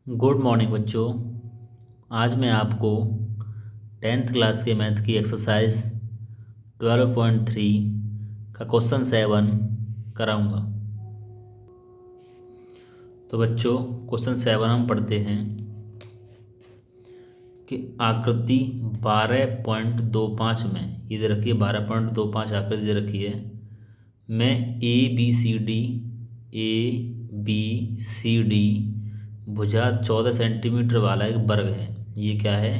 Good morning बच्चों। आज मैं आपको टेंथ क्लास के मैथ की एक्सरसाइज 12.3 का क्वेश्चन 7 कराऊंगा। तो बच्चों क्वेश्चन 7 हम पढ़ते हैं कि आकृति 12.25 में ये दे रखी है। 12.25 आकृति दे रखी है। मैं ए बी सी डी भुजा 14 सेंटीमीटर वाला एक वर्ग है। ये क्या है?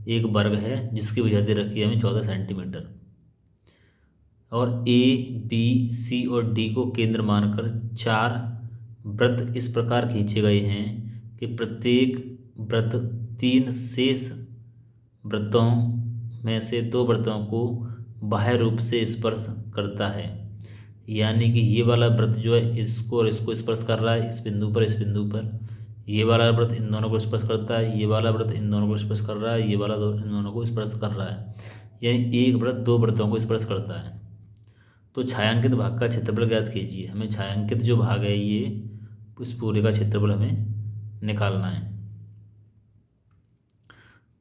एक वर्ग है जिसकी भुजा दे रखी है हमें 14 सेंटीमीटर। और ए बी सी और डी को केंद्र मानकर 4 वृत्त इस प्रकार खींचे गए हैं कि प्रत्येक वृत्त 3 शेष वृत्तों में से 2 वृत्तों को बाह्य रूप से स्पर्श करता है। यानी कि ये वाला वृत्त जो है इसको और इसको स्पर्श कर रहा है, इस बिंदु पर, इस बिंदु पर। ये वाला वृत्त इन दोनों को स्पर्श करता है, ये वाला वृत्त इन दोनों को स्पर्श कर रहा है, ये वाला इन दोनों को स्पर्श कर रहा है। यानी एक वृत्त 2 वृत्तों को स्पर्श करता है। तो छायांकित भाग का क्षेत्रफल ज्ञात कीजिए। हमें छायांकित जो भाग है ये इस पूरे का क्षेत्रफल हमें निकालना है।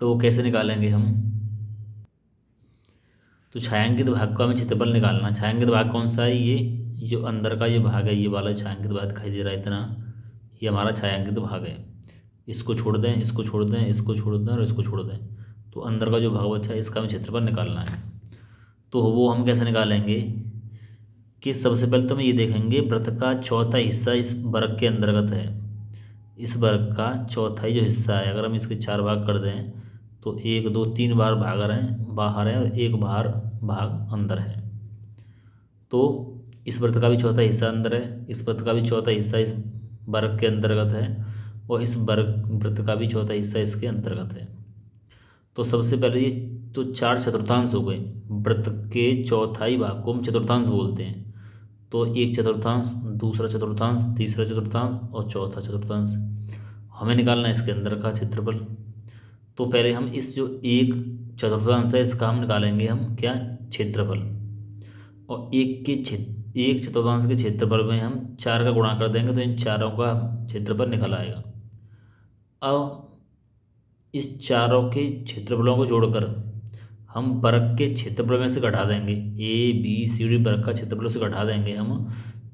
तो वो कैसे निकालेंगे हम? तो छायांकित भाग का हमें क्षेत्रफल निकालना। छायांकित भाग कौन सा है? ये जो अंदर का ये भाग है, ये वाला छायांकित भाग दिखाई दे रहा है इतना, ये हमारा छायांकित भाग है। इसको छोड़ दें, इसको छोड़ दें, इसको छोड़ दें और इसको छोड़ दें, तो अंदर का जो भाग बचा है इसका हमें क्षेत्रफल निकालना है। तो वो हम कैसे निकालेंगे कि सबसे पहले तो हम ये देखेंगे वृत्त का चौथा हिस्सा इस वर्ग के अंतर्गत है। इस वर्ग का चौथाई जो हिस्सा है, अगर हम इसके 4 भाग कर दें तो 1 2 3 बार बाहर है और 1 बाहर भाग अंदर है। तो इस वृत्त का भी चौथा हिस्सा अंदर है, इस वृत्त का भी चौथा हिस्सा इस वर्ग के अंतर्गत है और इस वृत्त का भी चौथा हिस्सा इसके अंतर्गत है। तो सबसे पहले ये तो 4 चतुर्थांश हो गए। वृत्त के चौथाई भाग को हम चतुर्थांश बोलते हैं। तो एक चतुर्थांश, दूसरा चतुर्थांश, तीसरा चतुर्थांश और चौथा चतुर्थांश हमें निकालना है इसके अंदर का क्षेत्रफल। तो पहले हम इस जो एक चतुर्थांश है इसका हम निकालेंगे, हम क्या? क्षेत्रफल। और एक चतुर्थांश के क्षेत्रफल में हम 4 का गुणा कर देंगे तो इन चारों का क्षेत्रफल निकल आएगा। अब इस चारों के क्षेत्रफलों को जोड़कर हम वर्ग के क्षेत्रफल में से घटा देंगे। ए बी सी डी वर्ग का क्षेत्रफल से घटा देंगे हम,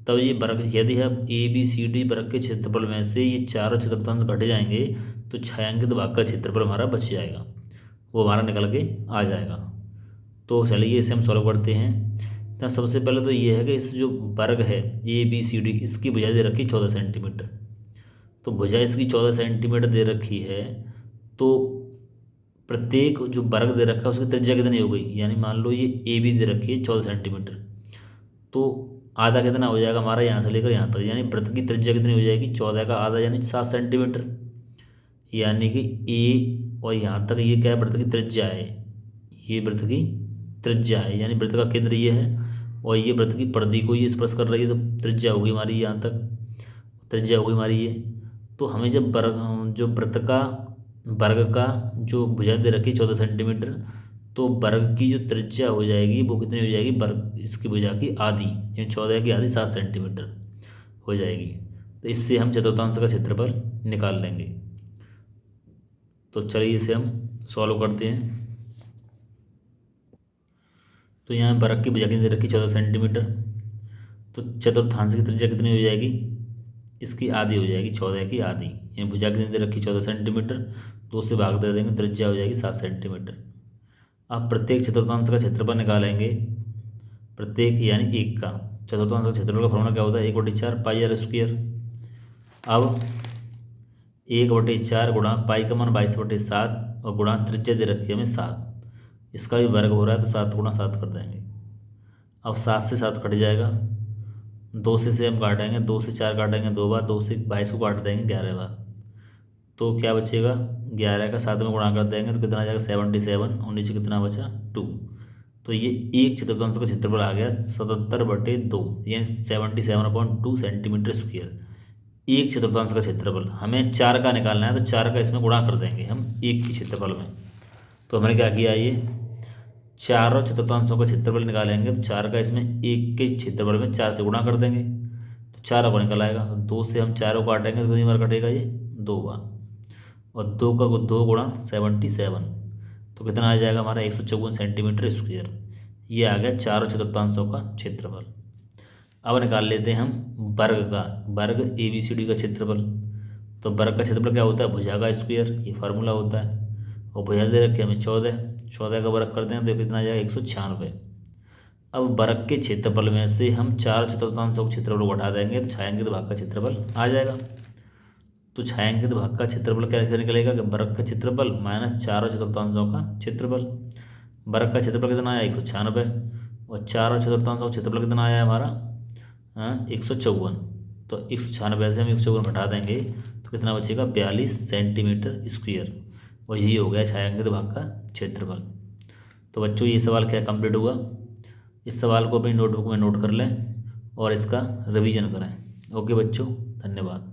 तब ये वर्ग, यदि हम ए बी सी डी वर्ग के क्षेत्रफल में से ये चारों चतुर्थांश घटे जाएंगे तो छायांकित भाग का क्षेत्रफल हमारा बच जाएगा, वो हमारा निकल के आ जाएगा। तो चलिए इसे हम सॉल्व करते हैं। तो सबसे पहले तो ये है कि इस जो वर्ग है ए बी सी डी, इसकी भुजा दे रखी 14 सेंटीमीटर। तो भुजा इसकी 14 सेंटीमीटर दे रखी है, तो प्रत्येक जो वर्ग दे रखा है उसकी त्रिज्या कितनी हो गई? यानी मान लो ये ए बी दे रखी है 14 सेंटीमीटर, तो आधा कितना हो जाएगा हमारा यहाँ से लेकर यहाँ तक? यानी वृत्त की त्रिज्या कितनी हो जाएगी? 14 का आधा यानी 7 सेंटीमीटर। यानी कि ए और यहाँ तक ये क्या है? वृत्त की त्रिज्या है। ये वृत्त की त्रिज्या है, यानी वृत्त का केंद्र ये है और ये वृत्त की परिधि को ये स्पर्श कर रही है, तो त्रिज्या होगी हमारी यहाँ तक, त्रिज्या होगी हमारी ये। तो हमें जब वर्ग का जो भुजा दे रखी 14 सेंटीमीटर, तो वर्ग की जो त्रिज्या हो जाएगी वो कितनी हो जाएगी? वर्ग इसकी भुजा की आधी, यानी 14 की आधी 7 सेंटीमीटर हो जाएगी। तो इससे हम चतुर्थांश का क्षेत्रफल निकाल लेंगे। तो चलिए इसे हम सॉल्व करते हैं। तो यहाँ वर्ग की भुजा कितनी दे रखी? 14 सेंटीमीटर। तो चतुर्थांश की त्रिज्या कितनी हो जाएगी? इसकी आधी हो जाएगी, 14 की आधी। यानी भुजा कितनी दे रखी? 14 सेंटीमीटर। 2 से भाग दे देंगे, त्रिज्या हो जाएगी 7 सेंटीमीटर। अब प्रत्येक चतुर्थांश का क्षेत्रफल निकालेंगे। प्रत्येक यानी एक का चतुर्थांश का क्षेत्रफल का फॉर्मूला क्या होता है? 1/4 पाई आर स्क्वायर। अब 1/4 गुणा पाई का मान 22/7 और गुणा त्रिज्या दे रखी है हमें 7। इसका भी वर्ग हो रहा है तो 7 गुणा 7 कर देंगे। अब 7 से 7 कट जाएगा, 2 से हम काटेंगे, 2 से 4 काटेंगे 2 बार, 2 से 22 को काट देंगे 11 बार। तो क्या बचेगा? 11 का 7 में गुणा कर देंगे तो कितना आ जाएगा? 77। और नीचे कितना बचा? 2। तो ये एक चतुर्थांश का क्षेत्रफल आ गया 77/2, यानी 77/2 सेंटीमीटर स्क्वायर। एक चतुर्थांश का क्षेत्रफल हमें 4 का निकालना है, तो 4 का इसमें गुणा कर देंगे हम एक के क्षेत्रफल में। तो हमने क्या किया? ये चारों चतुर्थांशों का क्षेत्रफल निकालेंगे, तो 4 का इसमें एक के क्षेत्रफल में 4 से गुणा कर देंगे तो 4 को निकल आएगा। तो 2 से हम 4 को काटेंगे तो कितनी बार कटेगा? ये 2 बार। और 2 गुणा तो कितना आ जाएगा हमारा 154 सेंटीमीटर स्क्वायर। ये आ गया चारों चतुर्थांशों का क्षेत्रफल। अब निकाल लेते हैं हम वर्ग ABCD का क्षेत्रफल। तो वर्ग का क्षेत्रफल क्या होता है, भुजा का स्क्वायर, ये फार्मूला होता है। और भुजा दे रखी है हमें 14 का वर्ग करते हैं तो कितना आ जाएगा 196। अब वर्ग के क्षेत्रफल में से हम चार चतुर्थांशों का क्षेत्रफल को घटा देंगे तो छायांकित भाग का क्षेत्रफल आ जाएगा। तो छायांकित भाग का क्षेत्रफल कैसे निकलेगा कि वर्ग का क्षेत्रफल माइनस चारों चतुर्थांशों का क्षेत्रफल। वर्ग का क्षेत्रफल कितना आया 196 और चारों चतुर्थांशों का क्षेत्रफल कितना आया हमारा 154। तो 196 से हम 154 घटा देंगे तो कितना बचेगा 42 सेंटीमीटर स्क्वायर। और यही हो गया छायांकित भाग का क्षेत्रफल। तो बच्चों ये सवाल क्या कंप्लीट हुआ। इस सवाल को अपनी नोटबुक में नोट कर लें और इसका रिवीजन करें। ओके बच्चों, धन्यवाद।